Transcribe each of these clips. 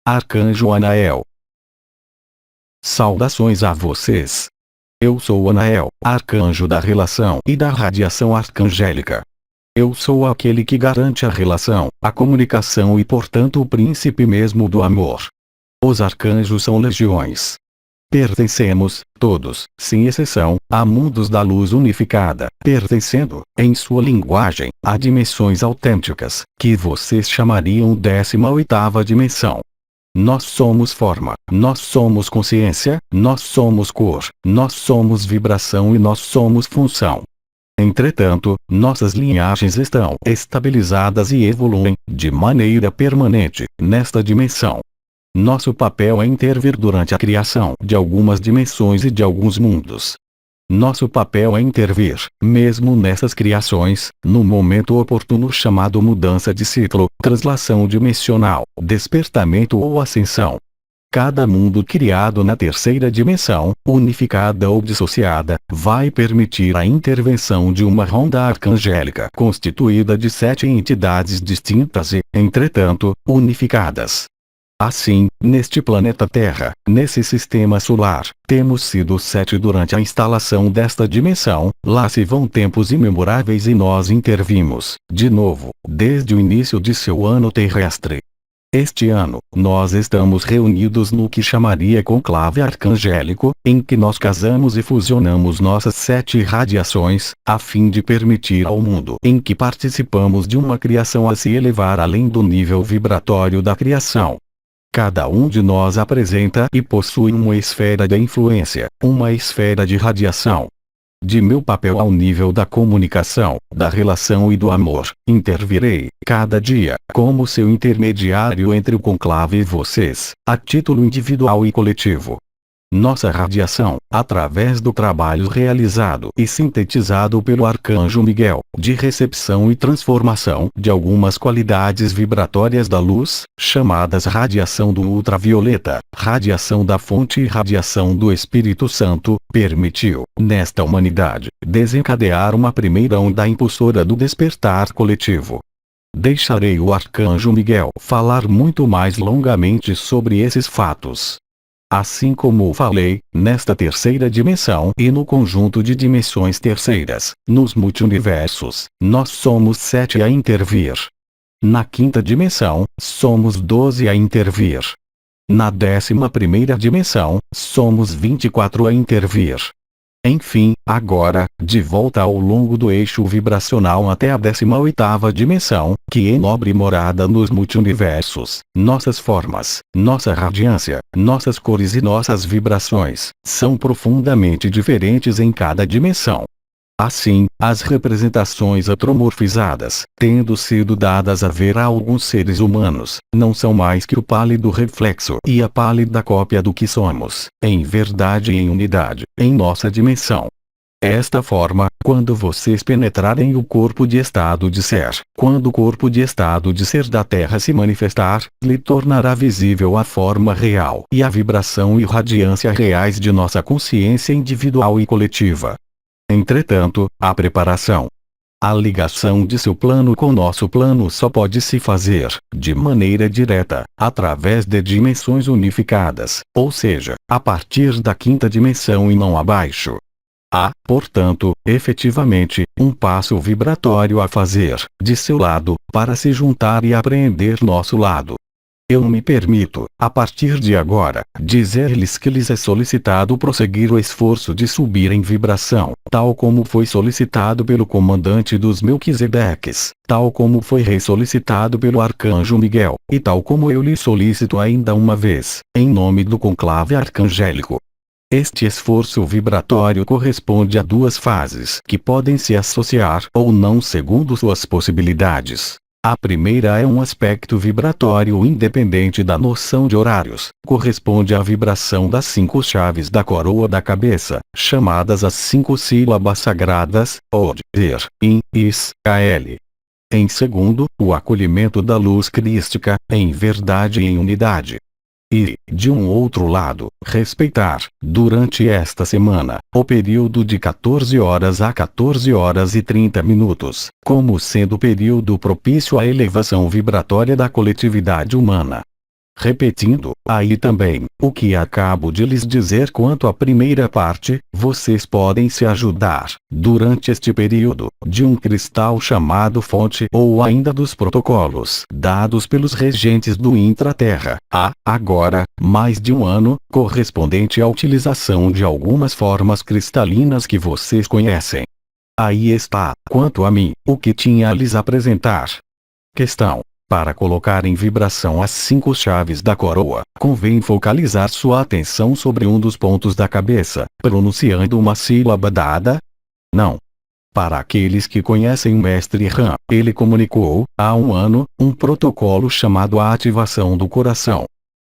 Arcanjo Anael. Saudações a vocês. Eu sou Anael, arcanjo da relação e da radiação arcangélica. Eu sou aquele que garante a relação, a comunicação e portanto o príncipe mesmo do amor. Os arcanjos são legiões. Pertencemos, todos, sem exceção, a mundos da luz unificada, pertencendo, em sua linguagem, a dimensões autênticas, que vocês chamariam 18ª dimensão. Nós somos forma, nós somos consciência, nós somos cor, nós somos vibração e nós somos função. Entretanto, nossas linhagens estão estabilizadas e evoluem, de maneira permanente, nesta dimensão. Nosso papel é intervir durante a criação de algumas dimensões e de alguns mundos. Nosso papel é intervir, mesmo nessas criações, no momento oportuno chamado mudança de ciclo, translação dimensional, despertamento ou ascensão. Cada mundo criado na terceira dimensão, unificada ou dissociada, vai permitir a intervenção de uma ronda arcangélica constituída de 7 entidades distintas e, entretanto, unificadas. Assim, neste planeta Terra, nesse sistema solar, temos sido 7 durante a instalação desta dimensão. Lá se vão tempos imemoráveis e nós intervimos, de novo, desde o início de seu ano terrestre. Este ano, nós estamos reunidos no que chamaria conclave arcangélico, em que nós casamos e fusionamos nossas 7 radiações, a fim de permitir ao mundo em que participamos de uma criação a se elevar além do nível vibratório da criação. Cada um de nós apresenta e possui uma esfera de influência, uma esfera de radiação. De meu papel ao nível da comunicação, da relação e do amor, intervirei, cada dia, como seu intermediário entre o conclave e vocês, a título individual e coletivo. Nossa radiação, através do trabalho realizado e sintetizado pelo Arcanjo Miguel, de recepção e transformação de algumas qualidades vibratórias da luz, chamadas radiação do ultravioleta, radiação da fonte e radiação do Espírito Santo, permitiu, nesta humanidade, desencadear uma primeira onda impulsora do despertar coletivo. Deixarei o Arcanjo Miguel falar muito mais longamente sobre esses fatos. Assim como falei, nesta terceira dimensão e no conjunto de dimensões terceiras, nos multiuniversos, nós somos 7 a intervir. Na quinta dimensão, somos 12 a intervir. Na 11ª dimensão, somos 24 a intervir. Enfim, agora, de volta ao longo do eixo vibracional até a 18ª dimensão, que é nobre morada nos multiuniversos, nossas formas, nossa radiância, nossas cores e nossas vibrações, são profundamente diferentes em cada dimensão. Assim, as representações antromorfizadas, tendo sido dadas a ver a alguns seres humanos, não são mais que o pálido reflexo e a pálida cópia do que somos, em verdade e em unidade, em nossa dimensão. Esta forma, quando vocês penetrarem o corpo de estado de ser, quando o corpo de estado de ser da Terra se manifestar, lhe tornará visível a forma real e a vibração e radiância reais de nossa consciência individual e coletiva. Entretanto, a preparação, a ligação de seu plano com nosso plano só pode se fazer, de maneira direta, através de dimensões unificadas, ou seja, a partir da quinta dimensão e não abaixo. Há, portanto, efetivamente, um passo vibratório a fazer, de seu lado, para se juntar e apreender nosso lado. Eu me permito, a partir de agora, dizer-lhes que lhes é solicitado prosseguir o esforço de subir em vibração, tal como foi solicitado pelo comandante dos Melquisedeques, tal como foi ressolicitado pelo Arcanjo Miguel, e tal como eu lhe solicito ainda uma vez, em nome do conclave arcangélico. Este esforço vibratório corresponde a 2 fases que podem se associar ou não segundo suas possibilidades. A primeira é um aspecto vibratório independente da noção de horários, corresponde à vibração das 5 chaves da coroa da cabeça, chamadas as 5 sílabas sagradas, Od, Er, In, Is, Kal. Em segundo, o acolhimento da luz crística, em verdade e em unidade. E, de um outro lado, respeitar, durante esta semana, o período de 14 horas a 14 horas e 30 minutos, como sendo o período propício à elevação vibratória da coletividade humana. Repetindo, aí também, o que acabo de lhes dizer quanto à primeira parte, vocês podem se ajudar, durante este período, de um cristal chamado fonte ou ainda dos protocolos dados pelos regentes do Intraterra, há, agora, mais de um ano, correspondente à utilização de algumas formas cristalinas que vocês conhecem. Aí está, quanto a mim, o que tinha a lhes apresentar. Questão. Para colocar em vibração as 5 chaves da coroa, convém focalizar sua atenção sobre um dos pontos da cabeça, pronunciando uma sílaba dada? Não. Para aqueles que conhecem o Mestre Han, ele comunicou, há um ano, um protocolo chamado a ativação do coração.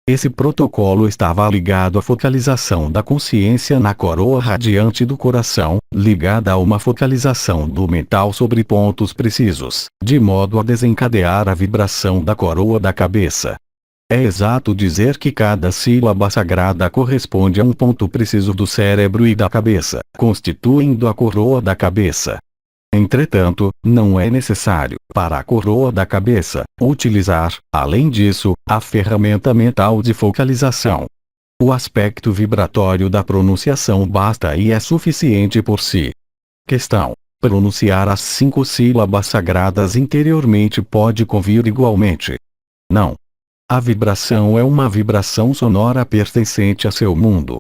Esse protocolo estava ligado à focalização da consciência na coroa radiante do coração, ligada a uma focalização do mental sobre pontos precisos, de modo a desencadear a vibração da coroa da cabeça. É exato dizer que cada sílaba sagrada corresponde a um ponto preciso do cérebro e da cabeça, constituindo a coroa da cabeça. Entretanto, não é necessário, para a coroa da cabeça, utilizar, além disso, a ferramenta mental de focalização. O aspecto vibratório da pronunciação basta e é suficiente por si. Questão. Pronunciar as 5 sílabas sagradas interiormente pode convir igualmente? Não. A vibração é uma vibração sonora pertencente a seu mundo.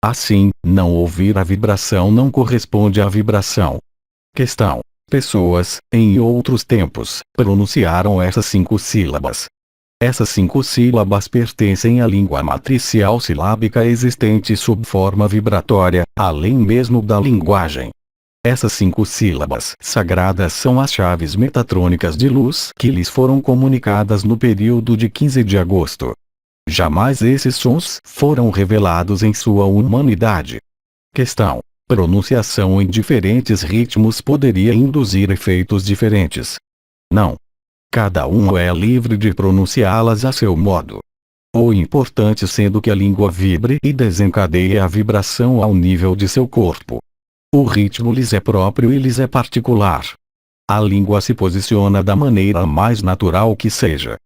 Assim, não ouvir a vibração não corresponde à vibração. Questão. Pessoas, em outros tempos, pronunciaram essas 5 sílabas. Essas 5 sílabas pertencem à língua matricial silábica existente sob forma vibratória, além mesmo da linguagem. Essas 5 sílabas sagradas são as chaves metatrônicas de luz que lhes foram comunicadas no período de 15 de agosto. Jamais esses sons foram revelados em sua humanidade. Questão. Pronunciação em diferentes ritmos poderia induzir efeitos diferentes? Não. Cada um é livre de pronunciá-las a seu modo. O importante sendo que a língua vibre e desencadeie a vibração ao nível de seu corpo. O ritmo lhes é próprio e lhes é particular. A língua se posiciona da maneira mais natural que seja.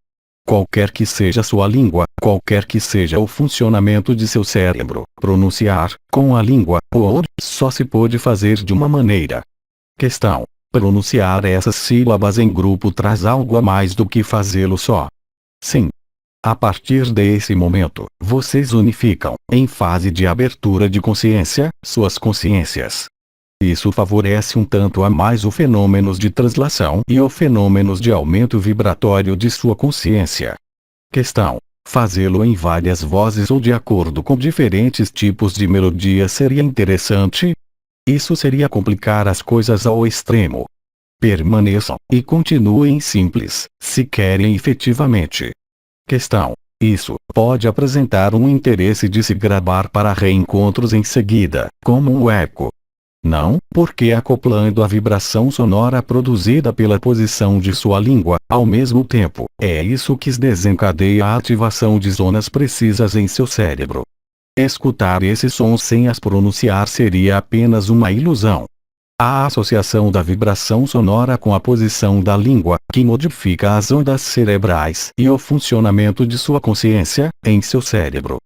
Qualquer que seja sua língua, qualquer que seja o funcionamento de seu cérebro, pronunciar, com a língua, ou só se pode fazer de uma maneira. Questão. Pronunciar essas sílabas em grupo traz algo a mais do que fazê-lo só. Sim. A partir desse momento, vocês unificam, em fase de abertura de consciência, suas consciências. Isso favorece um tanto a mais o fenômenos de translação e o fenômenos de aumento vibratório de sua consciência. Questão. Fazê-lo em várias vozes ou de acordo com diferentes tipos de melodia seria interessante? Isso seria complicar as coisas ao extremo. Permaneçam, e continuem simples, se querem efetivamente. Questão. Isso pode apresentar um interesse de se gravar para reencontros em seguida, como um eco. Não, porque acoplando a vibração sonora produzida pela posição de sua língua, ao mesmo tempo, é isso que desencadeia a ativação de zonas precisas em seu cérebro. Escutar esses sons sem as pronunciar seria apenas uma ilusão. A associação da vibração sonora com a posição da língua, que modifica as ondas cerebrais e o funcionamento de sua consciência, em seu cérebro.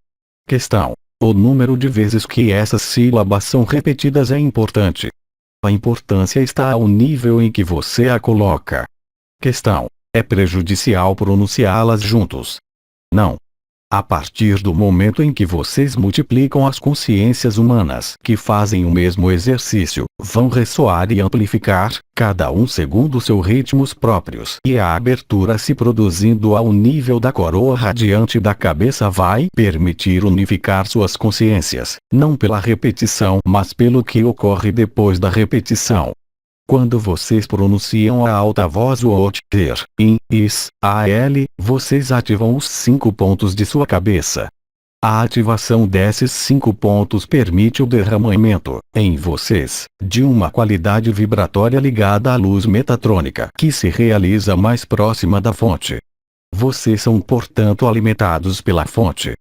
Questão. O número de vezes que essas sílabas são repetidas é importante. A importância está ao nível em que você a coloca. Questão. É prejudicial pronunciá-las juntos? Não. A partir do momento em que vocês multiplicam as consciências humanas que fazem o mesmo exercício, vão ressoar e amplificar, cada um segundo seus ritmos próprios. E a abertura se produzindo ao nível da coroa radiante da cabeça vai permitir unificar suas consciências, não pela repetição, mas pelo que ocorre depois da repetição. Quando vocês pronunciam a alta voz o ot, ter, in, is, al, vocês ativam os 5 pontos de sua cabeça. A ativação desses 5 pontos permite o derramamento, em vocês, de uma qualidade vibratória ligada à luz metatrônica que se realiza mais próxima da fonte. Vocês são portanto alimentados pela fonte.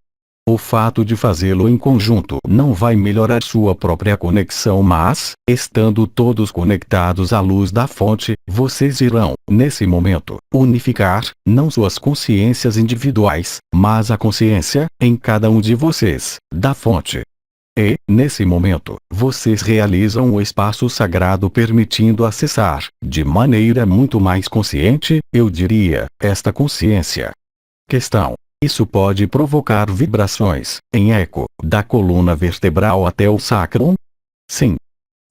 O fato de fazê-lo em conjunto não vai melhorar sua própria conexão, mas, estando todos conectados à luz da fonte, vocês irão, nesse momento, unificar, não suas consciências individuais, mas a consciência, em cada um de vocês, da fonte. E, nesse momento, vocês realizam o espaço sagrado permitindo acessar, de maneira muito mais consciente, eu diria, esta consciência. Questão. Isso pode provocar vibrações, em eco, da coluna vertebral até o sacrum? Sim.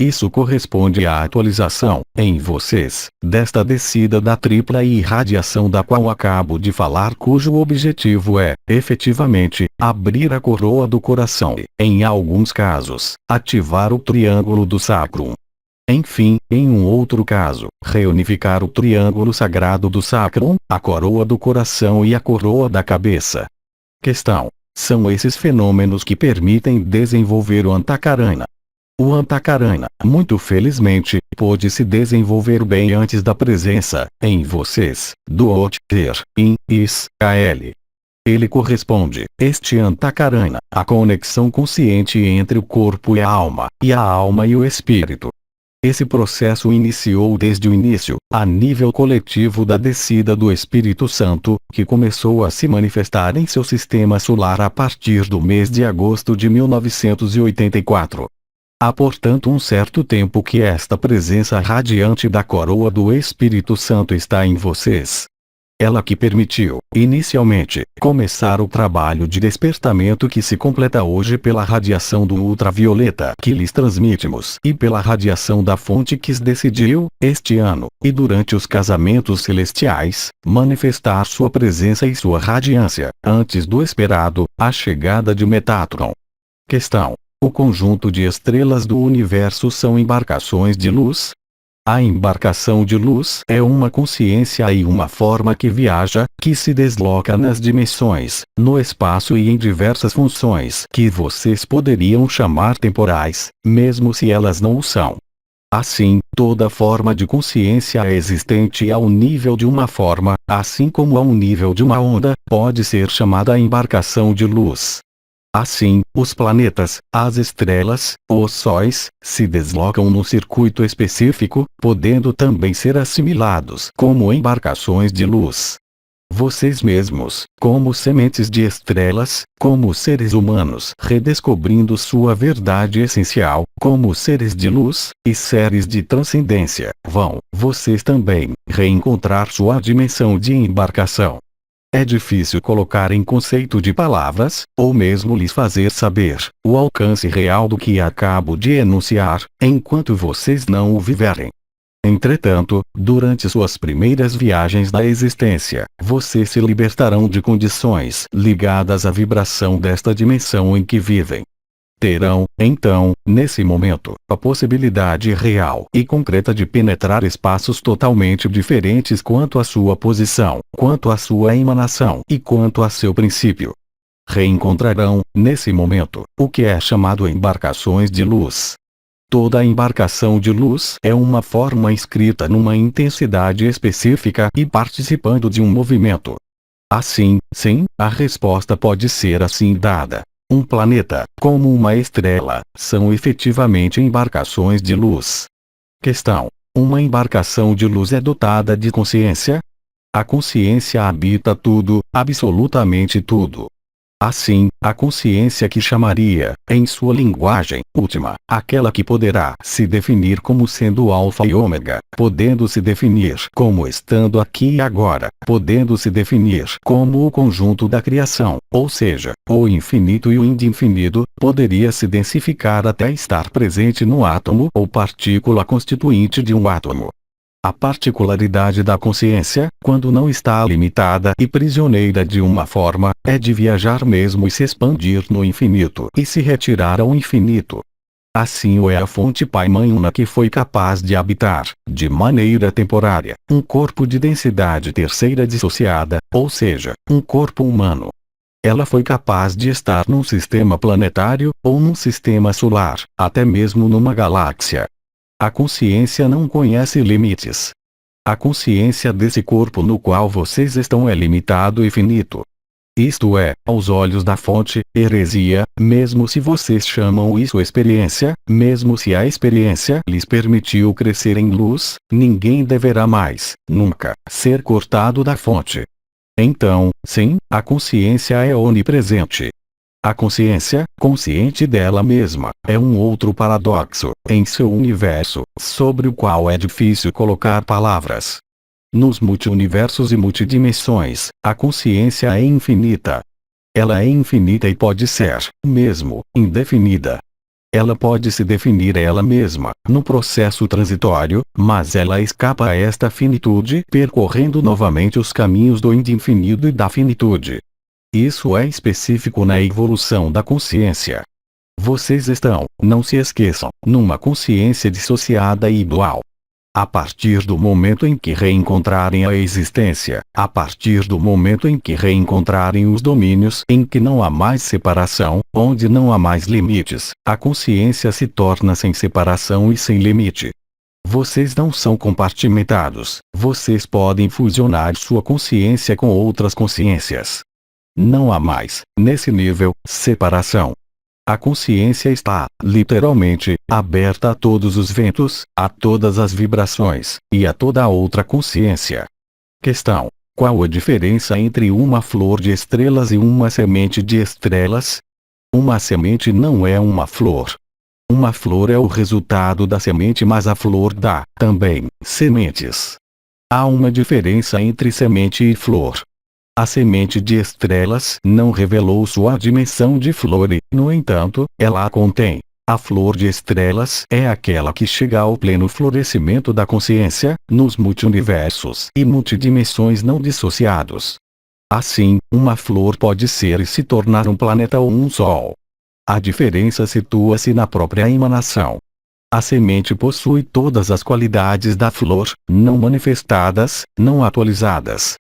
Isso corresponde à atualização, em vocês, desta descida da tripla irradiação da qual acabo de falar, cujo objetivo é, efetivamente, abrir a coroa do coração e, em alguns casos, ativar o triângulo do sacrum. Enfim, em um outro caso, reunificar o triângulo sagrado do sacrum, a coroa do coração e a coroa da cabeça. Questão. São esses fenômenos que permitem desenvolver o Antakarana. O Antakarana, muito felizmente, pôde se desenvolver bem antes da presença, em vocês, do Otter, in, is, kl. Ele corresponde, este Antakarana, à conexão consciente entre o corpo e a alma e o espírito. Esse processo iniciou desde o início, a nível coletivo da descida do Espírito Santo, que começou a se manifestar em seu sistema solar a partir do mês de agosto de 1984. Há portanto um certo tempo que esta presença radiante da coroa do Espírito Santo está em vocês. Ela que permitiu, inicialmente, começar o trabalho de despertamento que se completa hoje pela radiação do ultravioleta que lhes transmitimos e pela radiação da fonte que se decidiu, este ano, e durante os casamentos celestiais, manifestar sua presença e sua radiância, antes do esperado, a chegada de Metatron. Questão. O conjunto de estrelas do universo são embarcações de luz? A embarcação de luz é uma consciência e uma forma que viaja, que se desloca nas dimensões, no espaço e em diversas funções que vocês poderiam chamar temporais, mesmo se elas não o são. Assim, toda forma de consciência existente ao nível de uma forma, assim como ao nível de uma onda, pode ser chamada embarcação de luz. Assim, os planetas, as estrelas, os sóis, se deslocam num circuito específico, podendo também ser assimilados como embarcações de luz. Vocês mesmos, como sementes de estrelas, como seres humanos redescobrindo sua verdade essencial, como seres de luz, e seres de transcendência, vão, vocês também, reencontrar sua dimensão de embarcação. É difícil colocar em conceito de palavras, ou mesmo lhes fazer saber, o alcance real do que acabo de enunciar, enquanto vocês não o viverem. Entretanto, durante suas primeiras viagens da existência, vocês se libertarão de condições ligadas à vibração desta dimensão em que vivem. Terão, então, nesse momento, a possibilidade real e concreta de penetrar espaços totalmente diferentes quanto à sua posição, quanto à sua emanação e quanto a seu princípio. Reencontrarão, nesse momento, o que é chamado embarcações de luz. Toda embarcação de luz é uma forma inscrita numa intensidade específica e participando de um movimento. Assim, sim, a resposta pode ser assim dada. Um planeta, como uma estrela, são efetivamente embarcações de luz. Questão. Uma embarcação de luz é dotada de consciência? A consciência habita tudo, absolutamente tudo. Assim, a consciência que chamaria, em sua linguagem última, aquela que poderá se definir como sendo alfa e ômega, podendo se definir como estando aqui e agora, podendo se definir como o conjunto da criação, ou seja, o infinito e o indefinido, poderia se densificar até estar presente no átomo ou partícula constituinte de um átomo. A particularidade da consciência, quando não está limitada e prisioneira de uma forma, é de viajar mesmo e se expandir no infinito e se retirar ao infinito. Assim o é a fonte Pai-Mãe Una que foi capaz de habitar, de maneira temporária, um corpo de densidade terceira dissociada, ou seja, um corpo humano. Ela foi capaz de estar num sistema planetário, ou num sistema solar, até mesmo numa galáxia. A consciência não conhece limites. A consciência desse corpo no qual vocês estão é limitado e finito. Isto é, aos olhos da fonte, heresia, mesmo se vocês chamam isso experiência, mesmo se a experiência lhes permitiu crescer em luz, ninguém deverá mais, nunca, ser cortado da fonte. Então, sim, a consciência é onipresente. A consciência, consciente dela mesma, é um outro paradoxo, em seu universo, sobre o qual é difícil colocar palavras. Nos multiuniversos e multidimensões, a consciência é infinita. Ela é infinita e pode ser, mesmo, indefinida. Ela pode se definir ela mesma, no processo transitório, mas ela escapa a esta finitude percorrendo novamente os caminhos do indefinido e da finitude. Isso é específico na evolução da consciência. Vocês estão, não se esqueçam, numa consciência dissociada e dual. A partir do momento em que reencontrarem a existência, a partir do momento em que reencontrarem os domínios em que não há mais separação, onde não há mais limites, a consciência se torna sem separação e sem limite. Vocês não são compartimentados, vocês podem fusionar sua consciência com outras consciências. Não há mais, nesse nível, separação. A consciência está, literalmente, aberta a todos os ventos, a todas as vibrações, e a toda a outra consciência. Questão: qual a diferença entre uma flor de estrelas e uma semente de estrelas? Uma semente não é uma flor. Uma flor é o resultado da semente, mas a flor dá, também, sementes. Há uma diferença entre semente e flor. A semente de estrelas não revelou sua dimensão de flor e, no entanto, ela a contém. A flor de estrelas é aquela que chega ao pleno florescimento da consciência, nos multiuniversos e multidimensões não dissociados. Assim, uma flor pode ser e se tornar um planeta ou um sol. A diferença situa-se na própria emanação. A semente possui todas as qualidades da flor, não manifestadas, não atualizadas.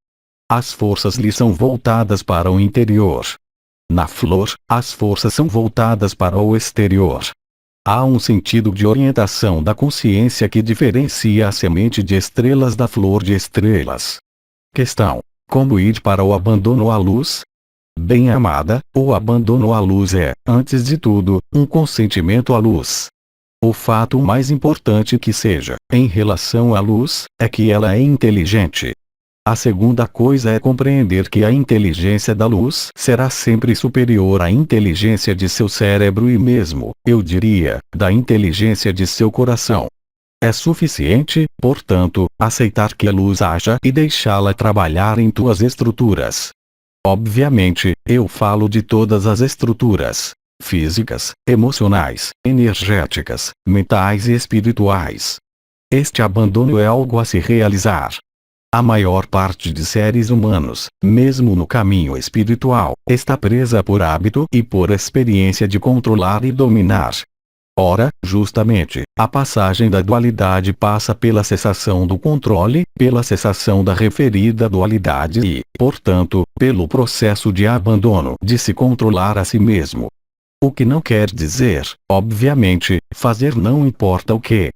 As forças lhe são voltadas para o interior. Na flor, as forças são voltadas para o exterior. Há um sentido de orientação da consciência que diferencia a semente de estrelas da flor de estrelas. Questão: como ir para o abandono à luz? Bem-amada, o abandono à luz é, antes de tudo, um consentimento à luz. O fato mais importante que seja, em relação à luz, é que ela é inteligente. A segunda coisa é compreender que a inteligência da luz será sempre superior à inteligência de seu cérebro e mesmo, eu diria, da inteligência de seu coração. É suficiente, portanto, aceitar que a luz haja e deixá-la trabalhar em tuas estruturas. Obviamente, eu falo de todas as estruturas: físicas, emocionais, energéticas, mentais e espirituais. Este abandono é algo a se realizar. A maior parte de seres humanos, mesmo no caminho espiritual, está presa por hábito e por experiência de controlar e dominar. Ora, justamente, a passagem da dualidade passa pela cessação do controle, pela cessação da referida dualidade e, portanto, pelo processo de abandono de se controlar a si mesmo. O que não quer dizer, obviamente, fazer não importa o que.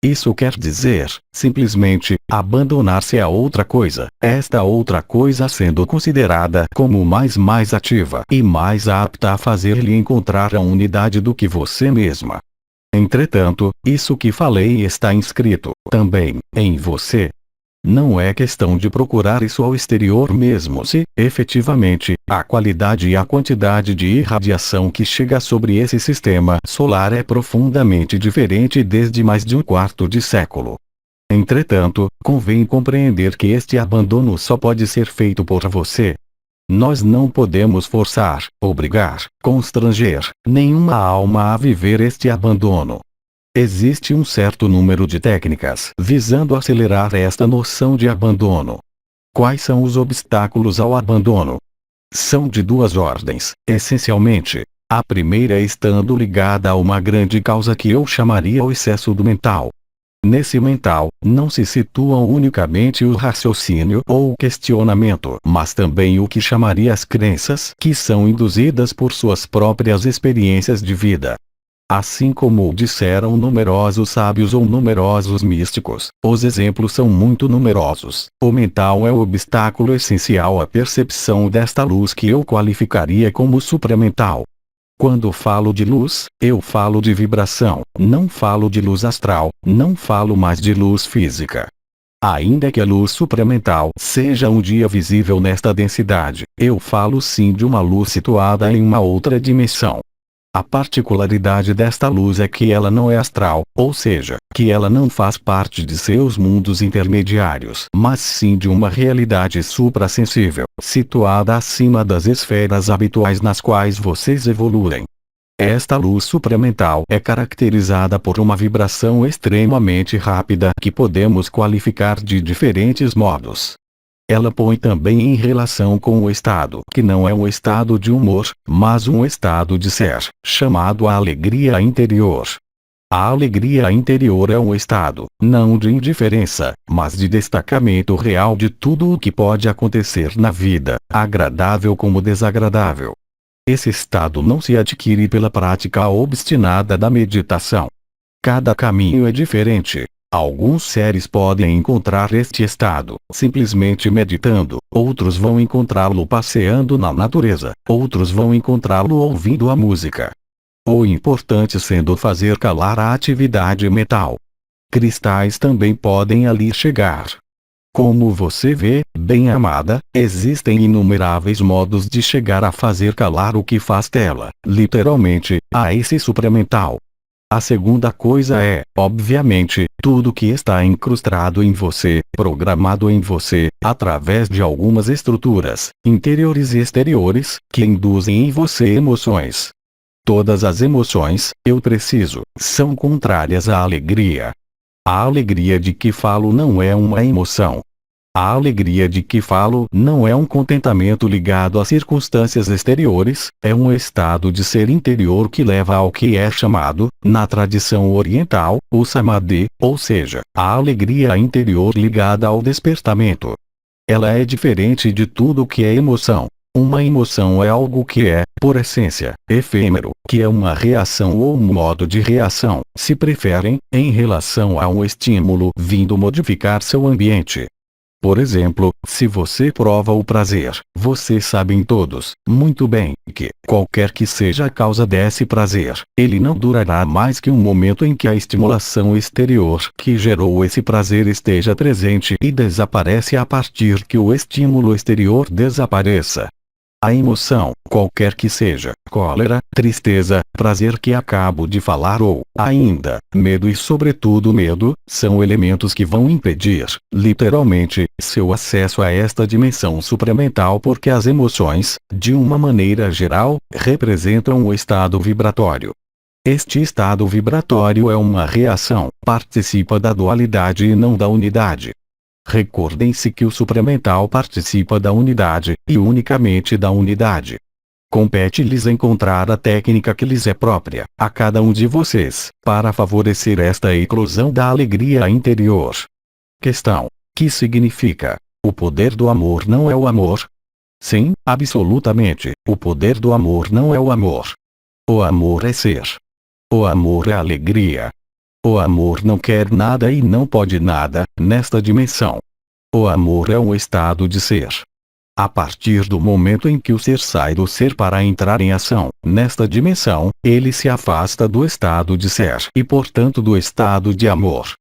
Isso quer dizer, simplesmente, abandonar-se a outra coisa, esta outra coisa sendo considerada como mais ativa e mais apta a fazer-lhe encontrar a unidade do que você mesma. Entretanto, isso que falei está inscrito, também, em você. Não é questão de procurar isso ao exterior mesmo se, efetivamente, a qualidade e a quantidade de irradiação que chega sobre esse sistema solar é profundamente diferente desde mais de um quarto de século. Entretanto, convém compreender que este abandono só pode ser feito por você. Nós não podemos forçar, obrigar, constranger nenhuma alma a viver este abandono. Existe um certo número de técnicas visando acelerar esta noção de abandono. Quais são os obstáculos ao abandono? São de duas ordens, essencialmente. A primeira estando ligada a uma grande causa que eu chamaria o excesso do mental. Nesse mental, não se situam unicamente o raciocínio ou o questionamento, mas também o que chamaria as crenças que são induzidas por suas próprias experiências de vida. Assim como o disseram numerosos sábios ou numerosos místicos, os exemplos são muito numerosos. O mental é o obstáculo essencial à percepção desta luz que eu qualificaria como supramental. Quando falo de luz, eu falo de vibração, não falo de luz astral, não falo mais de luz física. Ainda que a luz supramental seja um dia visível nesta densidade, eu falo sim de uma luz situada em uma outra dimensão. A particularidade desta luz é que ela não é astral, ou seja, que ela não faz parte de seus mundos intermediários, mas sim de uma realidade suprassensível, situada acima das esferas habituais nas quais vocês evoluem. Esta luz supramental é caracterizada por uma vibração extremamente rápida que podemos qualificar de diferentes modos. Ela põe também em relação com o estado que não é um estado de humor, mas um estado de ser, chamado a alegria interior. A alegria interior é um estado, não de indiferença, mas de destacamento real de tudo o que pode acontecer na vida, agradável como desagradável. Esse estado não se adquire pela prática obstinada da meditação. Cada caminho é diferente. Alguns seres podem encontrar este estado simplesmente meditando, outros vão encontrá-lo passeando na natureza, outros vão encontrá-lo ouvindo a música. O importante sendo fazer calar a atividade mental. Cristais também podem ali chegar. Como você vê, bem-amada, existem inumeráveis modos de chegar a fazer calar o que faz dela, literalmente, a esse supramental. A segunda coisa é, obviamente, tudo que está incrustado em você, programado em você, através de algumas estruturas, interiores e exteriores, que induzem em você emoções. Todas as emoções, eu preciso, são contrárias à alegria. A alegria de que falo não é uma emoção. A alegria de que falo não é um contentamento ligado a circunstâncias exteriores, é um estado de ser interior que leva ao que é chamado, na tradição oriental, o samadhi, ou seja, a alegria interior ligada ao despertamento. Ela é diferente de tudo que é emoção. Uma emoção é algo que é, por essência, efêmero, que é uma reação ou um modo de reação, se preferem, em relação a um estímulo vindo modificar seu ambiente. Por exemplo, se você prova o prazer, vocês sabem todos, muito bem, que, qualquer que seja a causa desse prazer, ele não durará mais que um momento em que a estimulação exterior que gerou esse prazer esteja presente e desaparece a partir que o estímulo exterior desapareça. A emoção, qualquer que seja, cólera, tristeza, prazer que acabo de falar ou, ainda, medo e sobretudo medo, são elementos que vão impedir, literalmente, seu acesso a esta dimensão supramental porque as emoções, de uma maneira geral, representam o estado vibratório. Este estado vibratório é uma reação, participa da dualidade e não da unidade. Recordem-se que o supramental participa da unidade, e unicamente da unidade. Compete-lhes encontrar a técnica que lhes é própria, a cada um de vocês, para favorecer esta eclosão da alegria interior. Questão: que significa? O poder do amor não é o amor? Sim, absolutamente, o poder do amor não é o amor. O amor é ser. O amor é alegria. O amor não quer nada e não pode nada, nesta dimensão. O amor é um estado de ser. A partir do momento em que o ser sai do ser para entrar em ação, nesta dimensão, ele se afasta do estado de ser e portanto do estado de amor.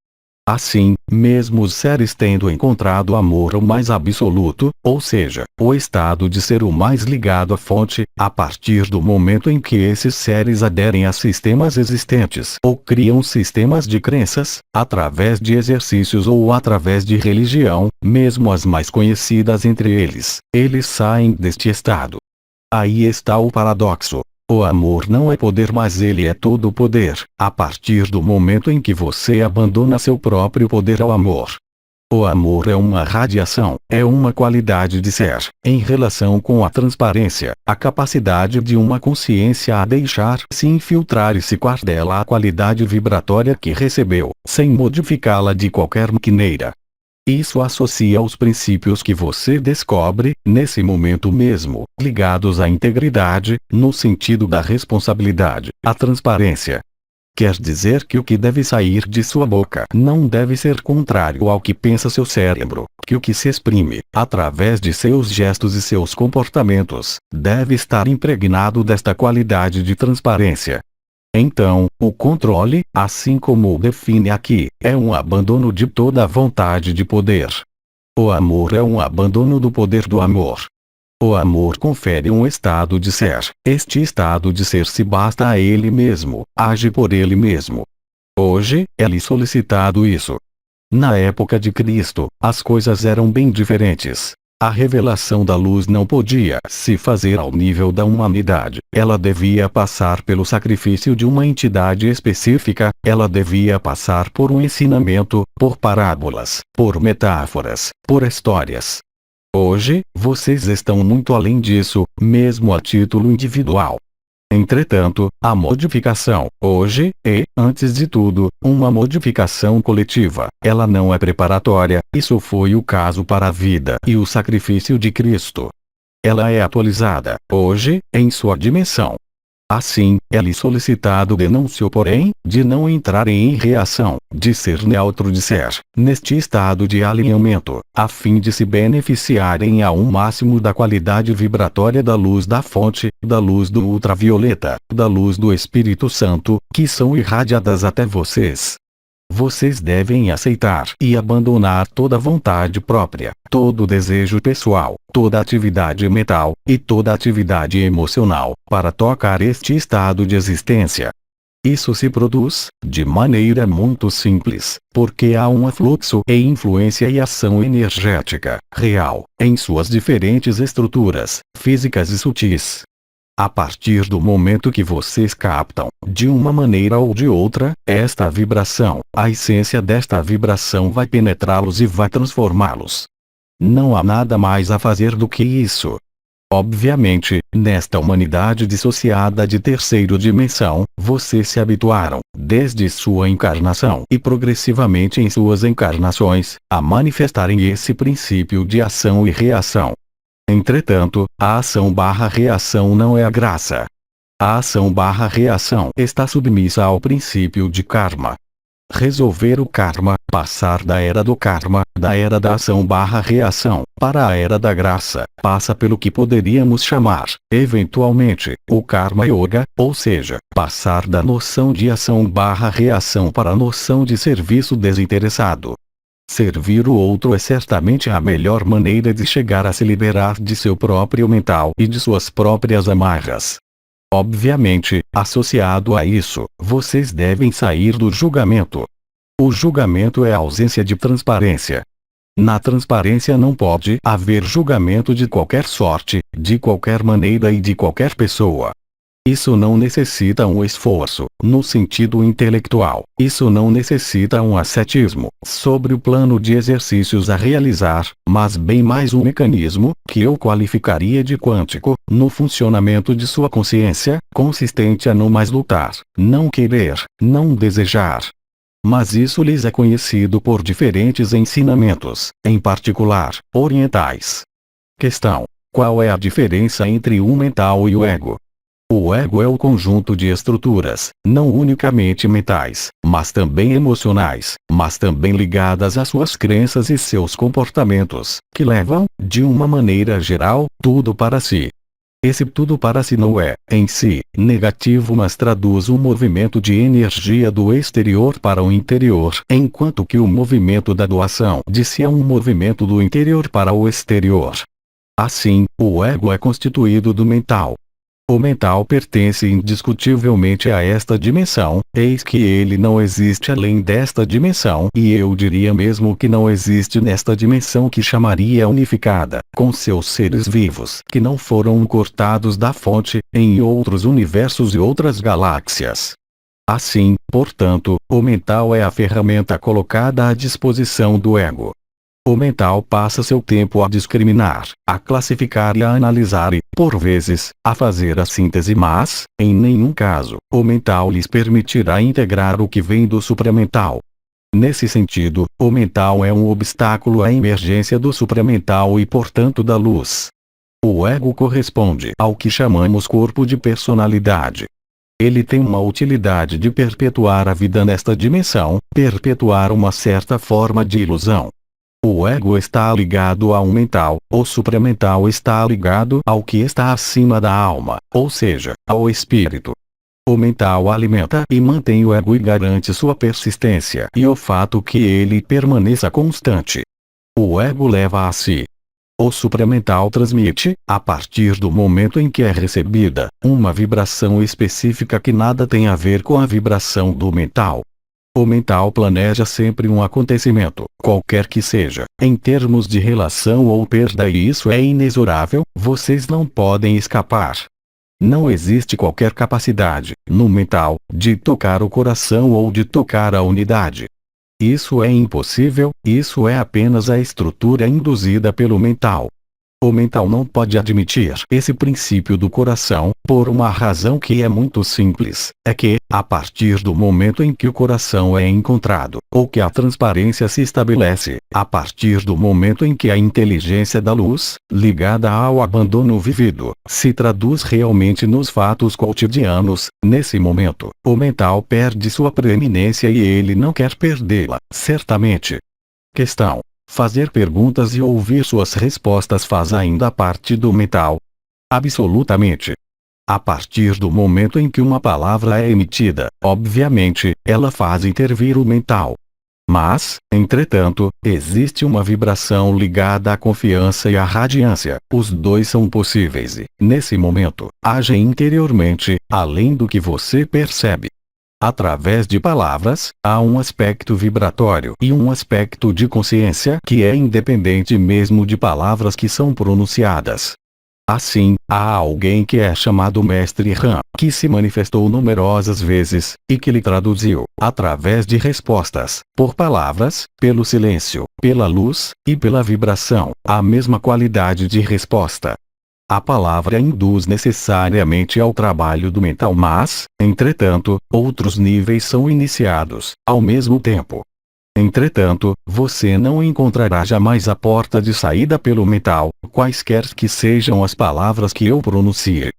Assim, mesmo os seres tendo encontrado o amor o mais absoluto, ou seja, o estado de ser o mais ligado à fonte, a partir do momento em que esses seres aderem a sistemas existentes ou criam sistemas de crenças, através de exercícios ou através de religião, mesmo as mais conhecidas entre eles, eles saem deste estado. Aí está o paradoxo. O amor não é poder, mas ele é todo poder, a partir do momento em que você abandona seu próprio poder ao amor. O amor é uma radiação, é uma qualidade de ser, em relação com a transparência, a capacidade de uma consciência a deixar-se infiltrar e secar dela a qualidade vibratória que recebeu, sem modificá-la de qualquer maneira. Isso associa aos princípios que você descobre, nesse momento mesmo, ligados à integridade, no sentido da responsabilidade, à transparência. Quer dizer que o que deve sair de sua boca não deve ser contrário ao que pensa seu cérebro, que o que se exprime, através de seus gestos e seus comportamentos, deve estar impregnado desta qualidade de transparência. Então, o controle, assim como o define aqui, é um abandono de toda a vontade de poder. O amor é um abandono do poder do amor. O amor confere um estado de ser. Este estado de ser se basta a ele mesmo, age por ele mesmo. Hoje, é-lhe solicitado isso. Na época de Cristo, as coisas eram bem diferentes. A revelação da luz não podia se fazer ao nível da humanidade. Ela devia passar pelo sacrifício de uma entidade específica, ela devia passar por um ensinamento, por parábolas, por metáforas, por histórias. Hoje, vocês estão muito além disso, mesmo a título individual. Entretanto, a modificação, hoje, é, antes de tudo, uma modificação coletiva. Ela não é preparatória, isso foi o caso para a vida e o sacrifício de Cristo. Ela é atualizada, hoje, em sua dimensão. Assim, é-lhe solicitado de não se oporem, de não entrar em reação, de ser neutro de ser, neste estado de alinhamento, a fim de se beneficiarem ao máximo da qualidade vibratória da luz da fonte, da luz do ultravioleta, da luz do Espírito Santo, que são irradiadas até vocês. Vocês devem aceitar e abandonar toda vontade própria, todo desejo pessoal, toda atividade mental, e toda atividade emocional, para tocar este estado de existência. Isso se produz, de maneira muito simples, porque há um fluxo e influência e ação energética, real, em suas diferentes estruturas, físicas e sutis. A partir do momento que vocês captam, de uma maneira ou de outra, esta vibração, a essência desta vibração vai penetrá-los e vai transformá-los. Não há nada mais a fazer do que isso. Obviamente, nesta humanidade dissociada de terceira dimensão, vocês se habituaram, desde sua encarnação e progressivamente em suas encarnações, a manifestarem esse princípio de ação e reação. Entretanto, a ação/reação não é a graça. A ação/reação está submissa ao princípio de karma. Resolver o karma, passar da era do karma, da era da ação/reação, para a era da graça, passa pelo que poderíamos chamar, eventualmente, o karma yoga, ou seja, passar da noção de ação/reação para a noção de serviço desinteressado. Servir o outro é certamente a melhor maneira de chegar a se liberar de seu próprio mental e de suas próprias amarras. Obviamente, associado a isso, vocês devem sair do julgamento. O julgamento é a ausência de transparência. Na transparência não pode haver julgamento de qualquer sorte, de qualquer maneira e de qualquer pessoa. Isso não necessita um esforço, no sentido intelectual. Isso não necessita um ascetismo, sobre o plano de exercícios a realizar, mas bem mais um mecanismo, que eu qualificaria de quântico, no funcionamento de sua consciência, consistente a não mais lutar, não querer, não desejar. Mas isso lhes é conhecido por diferentes ensinamentos, em particular, orientais. Questão: qual é a diferença entre o mental e o ego? O ego é o conjunto de estruturas, não unicamente mentais, mas também emocionais, mas também ligadas às suas crenças e seus comportamentos, que levam, de uma maneira geral, tudo para si. Esse tudo para si não é, em si, negativo, mas traduz um movimento de energia do exterior para o interior, enquanto que o movimento da doação de si é um movimento do interior para o exterior. Assim, o ego é constituído do mental. O mental pertence indiscutivelmente a esta dimensão, eis que ele não existe além desta dimensão, e eu diria mesmo que não existe nesta dimensão que chamaria unificada, com seus seres vivos, que não foram cortados da fonte, em outros universos e outras galáxias. Assim, portanto, o mental é a ferramenta colocada à disposição do ego. O mental passa seu tempo a discriminar, a classificar e a analisar e, por vezes, a fazer a síntese, mas, em nenhum caso, o mental lhes permitirá integrar o que vem do supramental. Nesse sentido, o mental é um obstáculo à emergência do supramental e, portanto, da luz. O ego corresponde ao que chamamos corpo de personalidade. Ele tem uma utilidade de perpetuar a vida nesta dimensão, perpetuar uma certa forma de ilusão. O ego está ligado ao mental, o supramental está ligado ao que está acima da alma, ou seja, ao espírito. O mental alimenta e mantém o ego e garante sua persistência e o fato que ele permaneça constante. O ego leva a si. O supramental transmite, a partir do momento em que é recebida, uma vibração específica que nada tem a ver com a vibração do mental. O mental planeja sempre um acontecimento, qualquer que seja, em termos de relação ou perda, e isso é inexorável, vocês não podem escapar. Não existe qualquer capacidade, no mental, de tocar o coração ou de tocar a unidade. Isso é impossível, isso é apenas a estrutura induzida pelo mental. O mental não pode admitir esse princípio do coração, por uma razão que é muito simples, é que, a partir do momento em que o coração é encontrado, ou que a transparência se estabelece, a partir do momento em que a inteligência da luz, ligada ao abandono vivido, se traduz realmente nos fatos cotidianos, nesse momento, o mental perde sua preeminência e ele não quer perdê-la, certamente. Questão: fazer perguntas e ouvir suas respostas faz ainda parte do mental? Absolutamente. A partir do momento em que uma palavra é emitida, obviamente, ela faz intervir o mental. Mas, entretanto, existe uma vibração ligada à confiança e à radiância. Os dois são possíveis e, nesse momento, agem interiormente, além do que você percebe. Através de palavras, há um aspecto vibratório e um aspecto de consciência que é independente mesmo de palavras que são pronunciadas. Assim, há alguém que é chamado Mestre Ram, que se manifestou numerosas vezes, e que lhe traduziu, através de respostas, por palavras, pelo silêncio, pela luz, e pela vibração, a mesma qualidade de resposta. A palavra induz necessariamente ao trabalho do mental, mas, entretanto, outros níveis são iniciados, ao mesmo tempo. Entretanto, você não encontrará jamais a porta de saída pelo mental, quaisquer que sejam as palavras que eu pronuncie.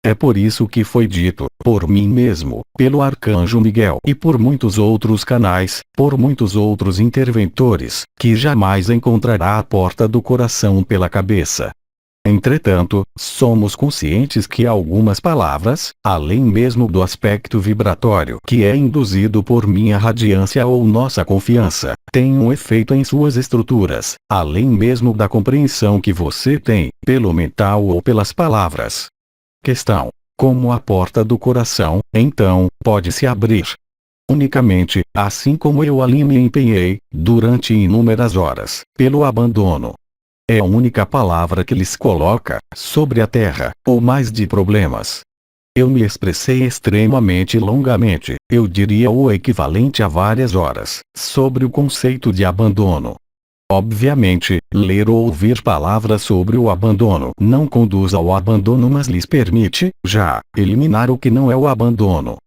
É por isso que foi dito, por mim mesmo, pelo Arcanjo Miguel e por muitos outros canais, por muitos outros interventores, que jamais encontrará a porta do coração pela cabeça. Entretanto, somos conscientes que algumas palavras, além mesmo do aspecto vibratório que é induzido por minha radiância ou nossa confiança, têm um efeito em suas estruturas, além mesmo da compreensão que você tem, pelo mental ou pelas palavras. Questão: como a porta do coração, então, pode se abrir? Unicamente, assim como eu ali me empenhei, durante inúmeras horas, pelo abandono. É a única palavra que lhes coloca, sobre a terra, ou mais de problemas. Eu me expressei extremamente longamente, eu diria o equivalente a várias horas, sobre o conceito de abandono. Obviamente, ler ou ouvir palavras sobre o abandono não conduz ao abandono, mas lhes permite, já, eliminar o que não é o abandono.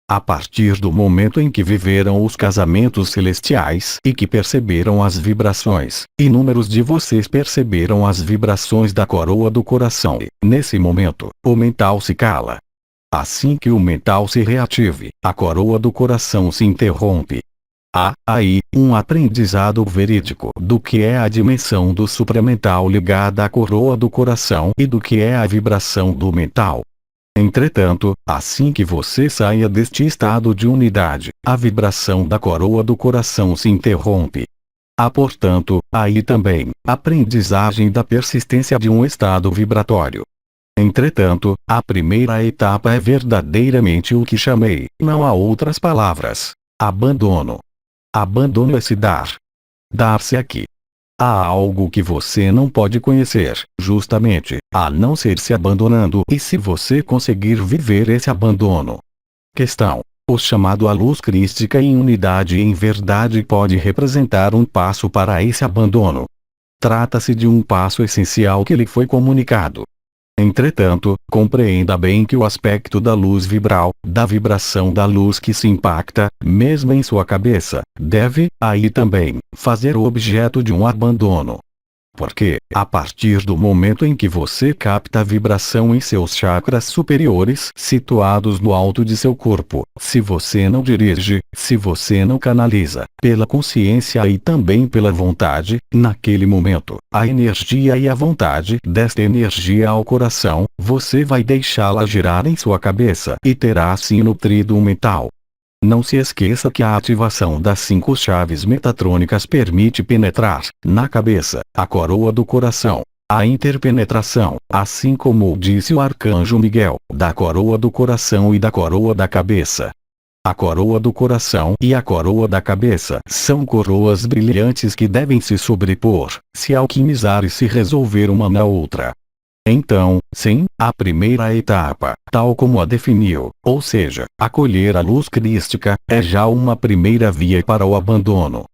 A partir do momento em que viveram os casamentos celestiais e que perceberam as vibrações, inúmeros de vocês perceberam as vibrações da coroa do coração e, nesse momento, o mental se cala. Assim que o mental se reative, a coroa do coração se interrompe. Há, aí, um aprendizado verídico do que é a dimensão do supramental ligada à coroa do coração e do que é a vibração do mental. Entretanto, assim que você saia deste estado de unidade, a vibração da coroa do coração se interrompe. Há, portanto, aí também, aprendizagem da persistência de um estado vibratório. Entretanto, a primeira etapa é verdadeiramente o que chamei, não há outras palavras, abandono. Abandono é se dar. Dar-se aqui. Há algo que você não pode conhecer, justamente, a não ser se abandonando, e se você conseguir viver esse abandono. Questão: o chamado à luz crística em unidade em verdade pode representar um passo para esse abandono. Trata-se de um passo essencial que lhe foi comunicado. Entretanto, compreenda bem que o aspecto da luz vibral, da vibração da luz que se impacta, mesmo em sua cabeça, deve, aí também, fazer o objeto de um abandono. Porque, a partir do momento em que você capta a vibração em seus chakras superiores situados no alto de seu corpo, se você não dirige, se você não canaliza, pela consciência e também pela vontade, naquele momento, a energia e a vontade desta energia ao coração, você vai deixá-la girar em sua cabeça e terá assim nutrido um mental. Não se esqueça que a ativação das 5 chaves metatrônicas permite penetrar, na cabeça, a coroa do coração. A interpenetração, assim como disse o arcanjo Miguel, da coroa do coração e da coroa da cabeça. A coroa do coração e a coroa da cabeça são coroas brilhantes que devem se sobrepor, se alquimizar e se resolver uma na outra. Então, sim, a primeira etapa, tal como a definiu, ou seja, acolher a luz crística, é já uma primeira via para o abandono.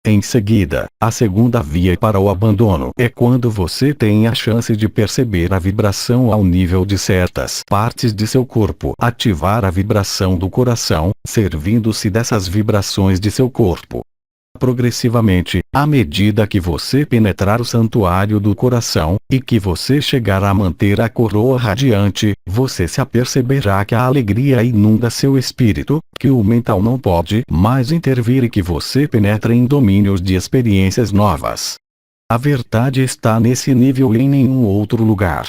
Em seguida, a segunda via para o abandono é quando você tem a chance de perceber a vibração ao nível de certas partes de seu corpo, ativar a vibração do coração, servindo-se dessas vibrações de seu corpo. Progressivamente, à medida que você penetrar o santuário do coração, e que você chegar a manter a coroa radiante, você se aperceberá que a alegria inunda seu espírito, que o mental não pode mais intervir e que você penetra em domínios de experiências novas. A verdade está nesse nível e em nenhum outro lugar.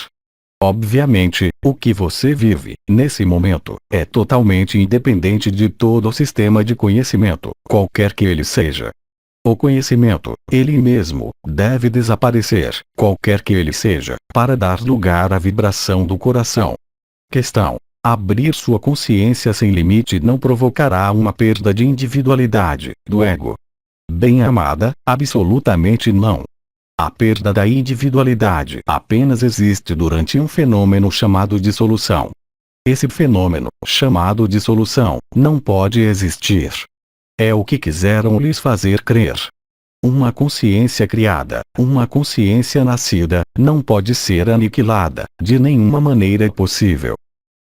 Obviamente, o que você vive, nesse momento, é totalmente independente de todo o sistema de conhecimento, qualquer que ele seja. O conhecimento, ele mesmo, deve desaparecer, qualquer que ele seja, para dar lugar à vibração do coração. Questão: abrir sua consciência sem limite não provocará uma perda de individualidade, do ego? Bem-amada, absolutamente não. A perda da individualidade apenas existe durante um fenômeno chamado dissolução. Esse fenômeno, chamado dissolução, não pode existir. É o que quiseram lhes fazer crer. Uma consciência criada, uma consciência nascida, não pode ser aniquilada, de nenhuma maneira possível.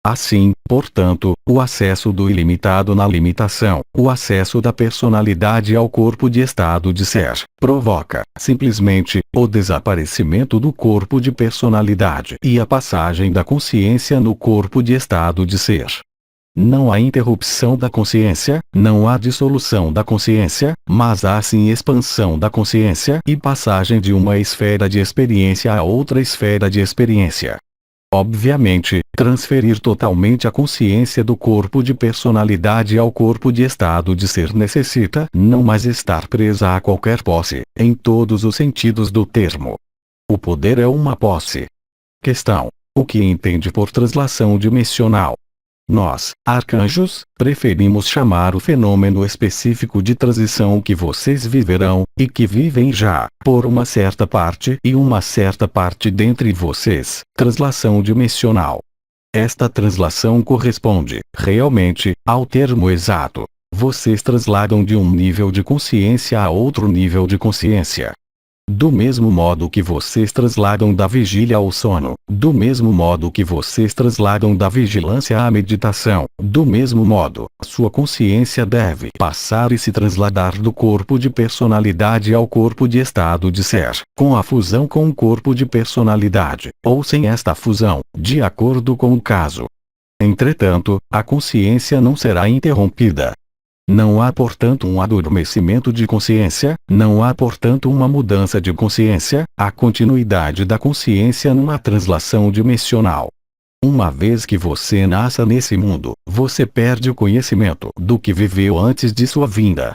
Assim, portanto, o acesso do ilimitado na limitação, o acesso da personalidade ao corpo de estado de ser, provoca, simplesmente, o desaparecimento do corpo de personalidade e a passagem da consciência no corpo de estado de ser. Não há interrupção da consciência, não há dissolução da consciência, mas há sim expansão da consciência e passagem de uma esfera de experiência a outra esfera de experiência. Obviamente, transferir totalmente a consciência do corpo de personalidade ao corpo de estado de ser necessita não mais estar presa a qualquer posse, em todos os sentidos do termo. O poder é uma posse. Questão: o que entende por translação dimensional? Nós, arcanjos, preferimos chamar o fenômeno específico de transição que vocês viverão, e que vivem já, por uma certa parte e uma certa parte dentre vocês, translação dimensional. Esta translação corresponde, realmente, ao termo exato. Vocês transladam de um nível de consciência a outro nível de consciência. Do mesmo modo que vocês transladam da vigília ao sono, do mesmo modo que vocês transladam da vigilância à meditação, do mesmo modo, sua consciência deve passar e se transladar do corpo de personalidade ao corpo de estado de ser, com a fusão com o corpo de personalidade, ou sem esta fusão, de acordo com o caso. Entretanto, a consciência não será interrompida. Não há portanto um adormecimento de consciência, não há portanto uma mudança de consciência, há continuidade da consciência numa translação dimensional. Uma vez que você nasça nesse mundo, você perde o conhecimento do que viveu antes de sua vinda.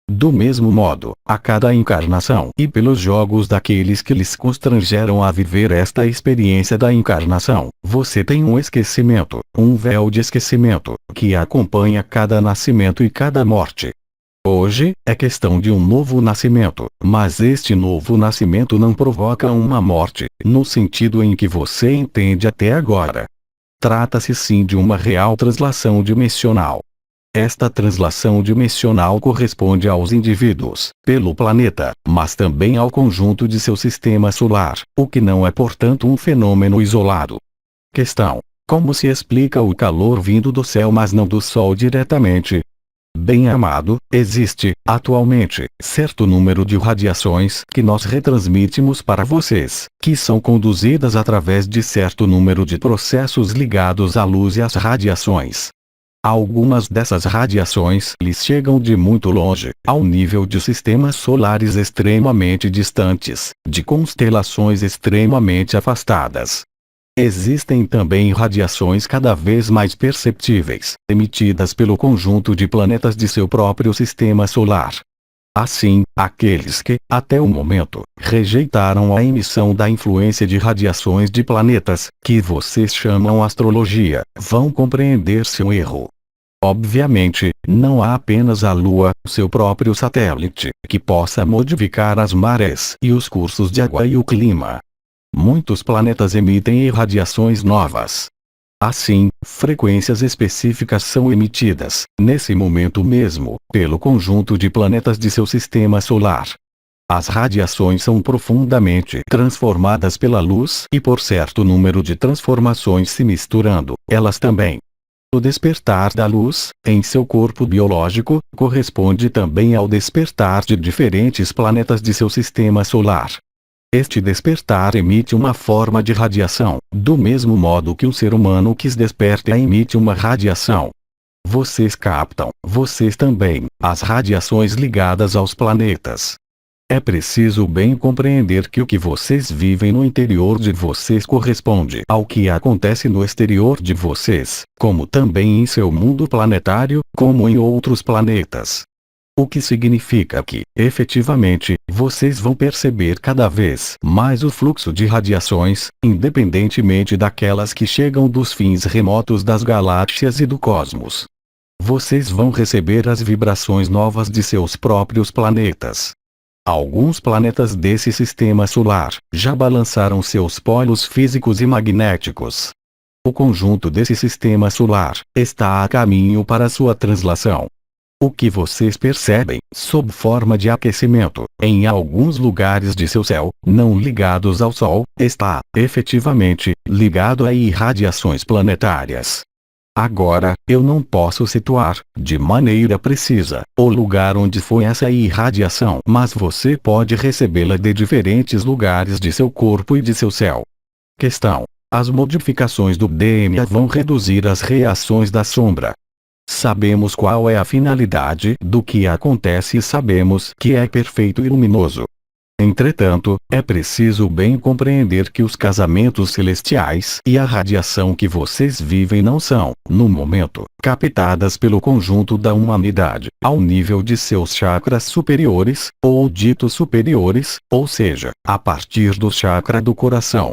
Do mesmo modo, a cada encarnação e pelos jogos daqueles que lhes constrangeram a viver esta experiência da encarnação, você tem um esquecimento, um véu de esquecimento, que acompanha cada nascimento e cada morte. Hoje, é questão de um novo nascimento, mas este novo nascimento não provoca uma morte, no sentido em que você entende até agora. Trata-se sim de uma real translação dimensional. Esta translação dimensional corresponde aos indivíduos, pelo planeta, mas também ao conjunto de seu sistema solar, o que não é portanto um fenômeno isolado. Questão: como se explica o calor vindo do céu mas não do Sol diretamente? Bem-amado, existe, atualmente, certo número de radiações que nós retransmitimos para vocês, que são conduzidas através de certo número de processos ligados à luz e às radiações. Algumas dessas radiações lhes chegam de muito longe, ao nível de sistemas solares extremamente distantes, de constelações extremamente afastadas. Existem também radiações cada vez mais perceptíveis, emitidas pelo conjunto de planetas de seu próprio sistema solar. Assim, aqueles que, até o momento, rejeitaram a emissão da influência de radiações de planetas, que vocês chamam astrologia, vão compreender seu erro. Obviamente, não há apenas a Lua, seu próprio satélite, que possa modificar as marés e os cursos de água e o clima. Muitos planetas emitem irradiações novas. Assim, frequências específicas são emitidas, nesse momento mesmo, pelo conjunto de planetas de seu sistema solar. As radiações são profundamente transformadas pela luz e por certo número de transformações se misturando, elas também. O despertar da luz, em seu corpo biológico, corresponde também ao despertar de diferentes planetas de seu sistema solar. Este despertar emite uma forma de radiação, do mesmo modo que um ser humano que se desperta emite uma radiação. Vocês captam, vocês também, as radiações ligadas aos planetas. É preciso bem compreender que o que vocês vivem no interior de vocês corresponde ao que acontece no exterior de vocês, como também em seu mundo planetário, como em outros planetas. O que significa que, efetivamente, vocês vão perceber cada vez mais o fluxo de radiações, independentemente daquelas que chegam dos fins remotos das galáxias e do cosmos. Vocês vão receber as vibrações novas de seus próprios planetas. Alguns planetas desse sistema solar já balançaram seus polos físicos e magnéticos. O conjunto desse sistema solar está a caminho para sua translação. O que vocês percebem, sob forma de aquecimento, em alguns lugares de seu céu, não ligados ao Sol, está, efetivamente, ligado a irradiações planetárias. Agora, eu não posso situar, de maneira precisa, o lugar onde foi essa irradiação, mas você pode recebê-la de diferentes lugares de seu corpo e de seu céu. Questão: as modificações do DNA vão reduzir as reações da sombra. Sabemos qual é a finalidade do que acontece e sabemos que é perfeito e luminoso. Entretanto, é preciso bem compreender que os casamentos celestiais e a radiação que vocês vivem não são, no momento, captadas pelo conjunto da humanidade, ao nível de seus chakras superiores, ou ditos superiores, ou seja, a partir do chakra do coração.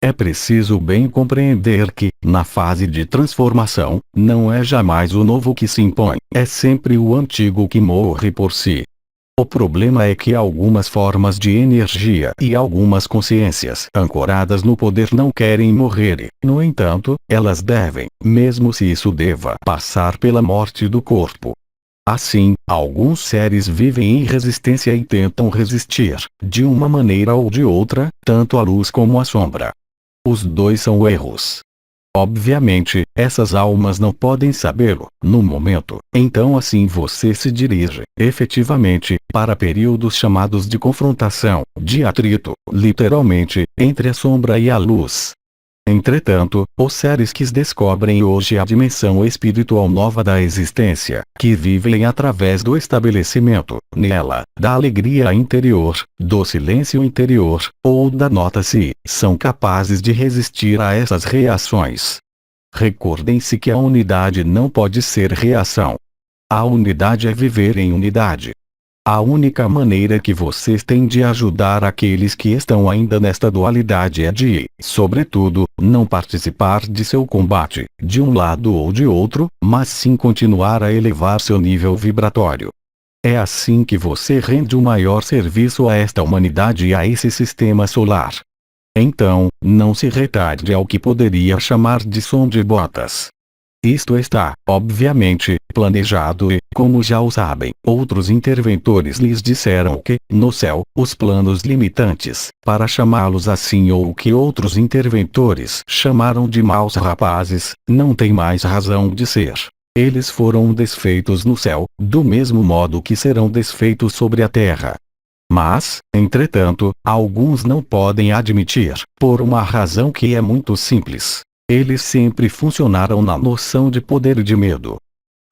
É preciso bem compreender que, na fase de transformação, não é jamais o novo que se impõe, é sempre o antigo que morre por si. O problema é que algumas formas de energia e algumas consciências ancoradas no poder não querem morrer e, no entanto, elas devem, mesmo se isso deva passar pela morte do corpo. Assim, alguns seres vivem em resistência e tentam resistir, de uma maneira ou de outra, tanto a luz como a sombra. Os dois são erros. Obviamente, essas almas não podem sabê-lo, no momento, então assim você se dirige, efetivamente, para períodos chamados de confrontação, de atrito, literalmente, entre a sombra e a luz. Entretanto, os seres que descobrem hoje a dimensão espiritual nova da existência, que vivem através do estabelecimento, nela, da alegria interior, do silêncio interior, ou da nota-se, são capazes de resistir a essas reações. Recordem-se que a unidade não pode ser reação. A unidade é viver em unidade. A única maneira que vocês têm de ajudar aqueles que estão ainda nesta dualidade é de, sobretudo, não participar de seu combate, de um lado ou de outro, mas sim continuar a elevar seu nível vibratório. É assim que você rende o maior serviço a esta humanidade e a esse sistema solar. Então, não se retarde ao que poderia chamar de som de botas. Isto está, obviamente, planejado e, como já o sabem, outros interventores lhes disseram que, no céu, os planos limitantes, para chamá-los assim ou o que outros interventores chamaram de maus rapazes, não têm mais razão de ser. Eles foram desfeitos no céu, do mesmo modo que serão desfeitos sobre a terra. Mas, entretanto, alguns não podem admitir, por uma razão que é muito simples. Eles sempre funcionaram na noção de poder e de medo.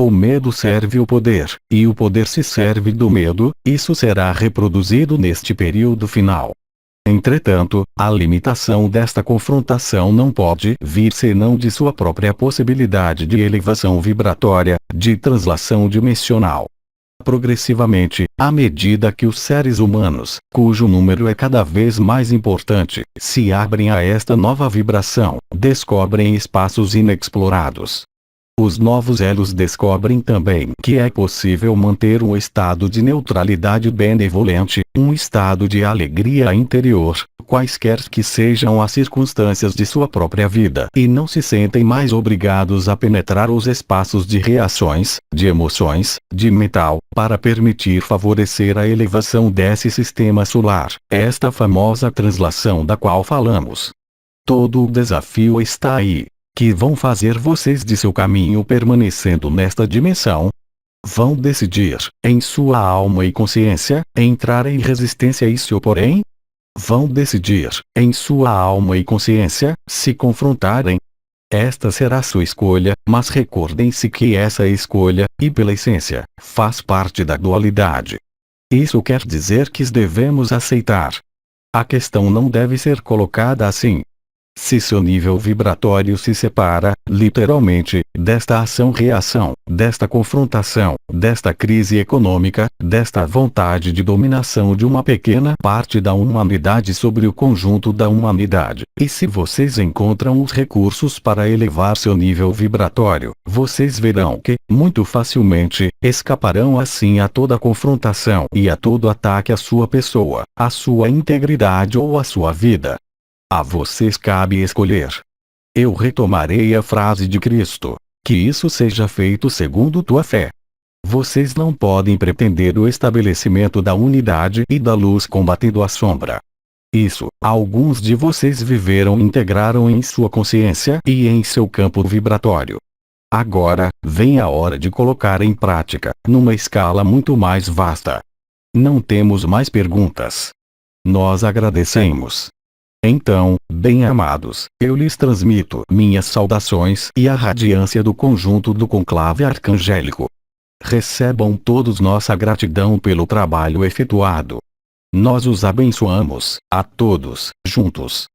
O medo serve o poder, e o poder se serve do medo. Isso será reproduzido neste período final. Entretanto, a limitação desta confrontação não pode vir senão de sua própria possibilidade de elevação vibratória, de translação dimensional. Progressivamente, à medida que os seres humanos, cujo número é cada vez mais importante, se abrem a esta nova vibração, descobrem espaços inexplorados. Os novos elos descobrem também que é possível manter um estado de neutralidade benevolente, um estado de alegria interior, quaisquer que sejam as circunstâncias de sua própria vida, e não se sentem mais obrigados a penetrar os espaços de reações, de emoções, de metal, para permitir favorecer a elevação desse sistema solar, esta famosa translação da qual falamos. Todo o desafio está aí. Que vão fazer vocês de seu caminho permanecendo nesta dimensão? Vão decidir, em sua alma e consciência, entrar em resistência e se oporem? Vão decidir, em sua alma e consciência, se confrontarem? Esta será sua escolha, mas recordem-se que essa escolha, e pela essência, faz parte da dualidade. Isso quer dizer que devemos aceitar. A questão não deve ser colocada assim. Se seu nível vibratório se separa, literalmente, desta ação-reação, desta confrontação, desta crise econômica, desta vontade de dominação de uma pequena parte da humanidade sobre o conjunto da humanidade, e se vocês encontram os recursos para elevar seu nível vibratório, vocês verão que, muito facilmente, escaparão assim a toda confrontação e a todo ataque à sua pessoa, à sua integridade ou à sua vida. A vocês cabe escolher. Eu retomarei a frase de Cristo: que isso seja feito segundo tua fé. Vocês não podem pretender o estabelecimento da unidade e da luz combatendo a sombra. Isso, alguns de vocês viveram e integraram em sua consciência e em seu campo vibratório. Agora, vem a hora de colocar em prática, numa escala muito mais vasta. Não temos mais perguntas. Nós agradecemos. Então, bem-amados, eu lhes transmito minhas saudações e a radiância do conjunto do conclave arcangélico. Recebam todos nossa gratidão pelo trabalho efetuado. Nós os abençoamos, a todos, juntos.